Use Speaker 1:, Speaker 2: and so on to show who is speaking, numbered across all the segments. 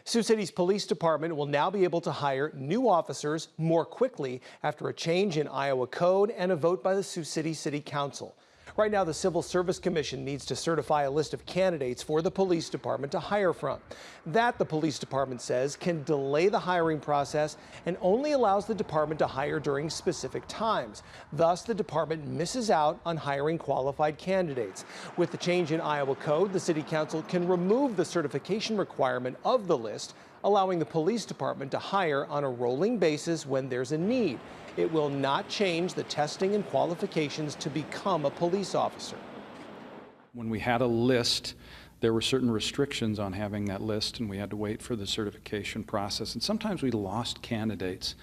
Speaker 1: Sioux City's police department will now be able to hire new officers more quickly after a change in Iowa code and a vote by the Sioux City City Council. Right now, the Civil Service Commission needs to certify a list of candidates for the police department to hire from. That, the police department says, can delay the hiring process and only allows the department to hire during specific times. Thus, the department misses out on hiring qualified candidates. With the change in Iowa code, the City Council can remove the certification requirement of the list, allowing the police department to hire on a rolling basis when there's a need. It will not change the testing and qualifications to become a police officer.
Speaker 2: When we had a list, there were certain restrictions on having that list, and we had to wait for the certification process. And sometimes we lost candidates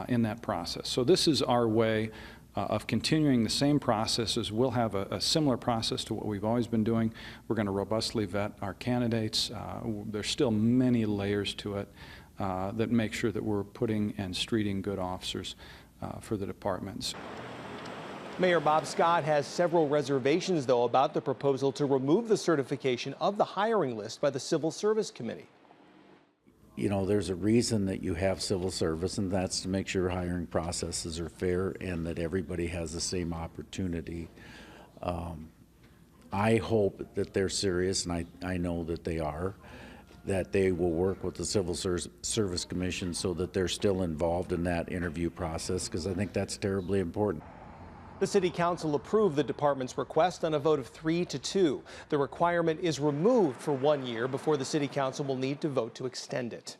Speaker 2: in that process. So this is our way of continuing the same processes. We'll have a similar process to what we've always been doing. We're going to robustly vet our candidates. There's still many layers to it that make sure that we're putting and streeting good officers for the departments.
Speaker 1: Mayor Bob Scott has several reservations, though, about the proposal to remove the certification of the hiring list by the Civil Service Committee.
Speaker 3: You know, there's a reason that you have civil service, and that's to make sure hiring processes are fair and that everybody has the same opportunity. I hope that they're serious, and I know that they are, that they will work with the Civil Service Commission so that they're still involved in that interview process, because I think that's terribly important.
Speaker 1: The City Council approved the department's request on a vote of 3-2. The requirement is removed for 1 year before the City Council will need to vote to extend it.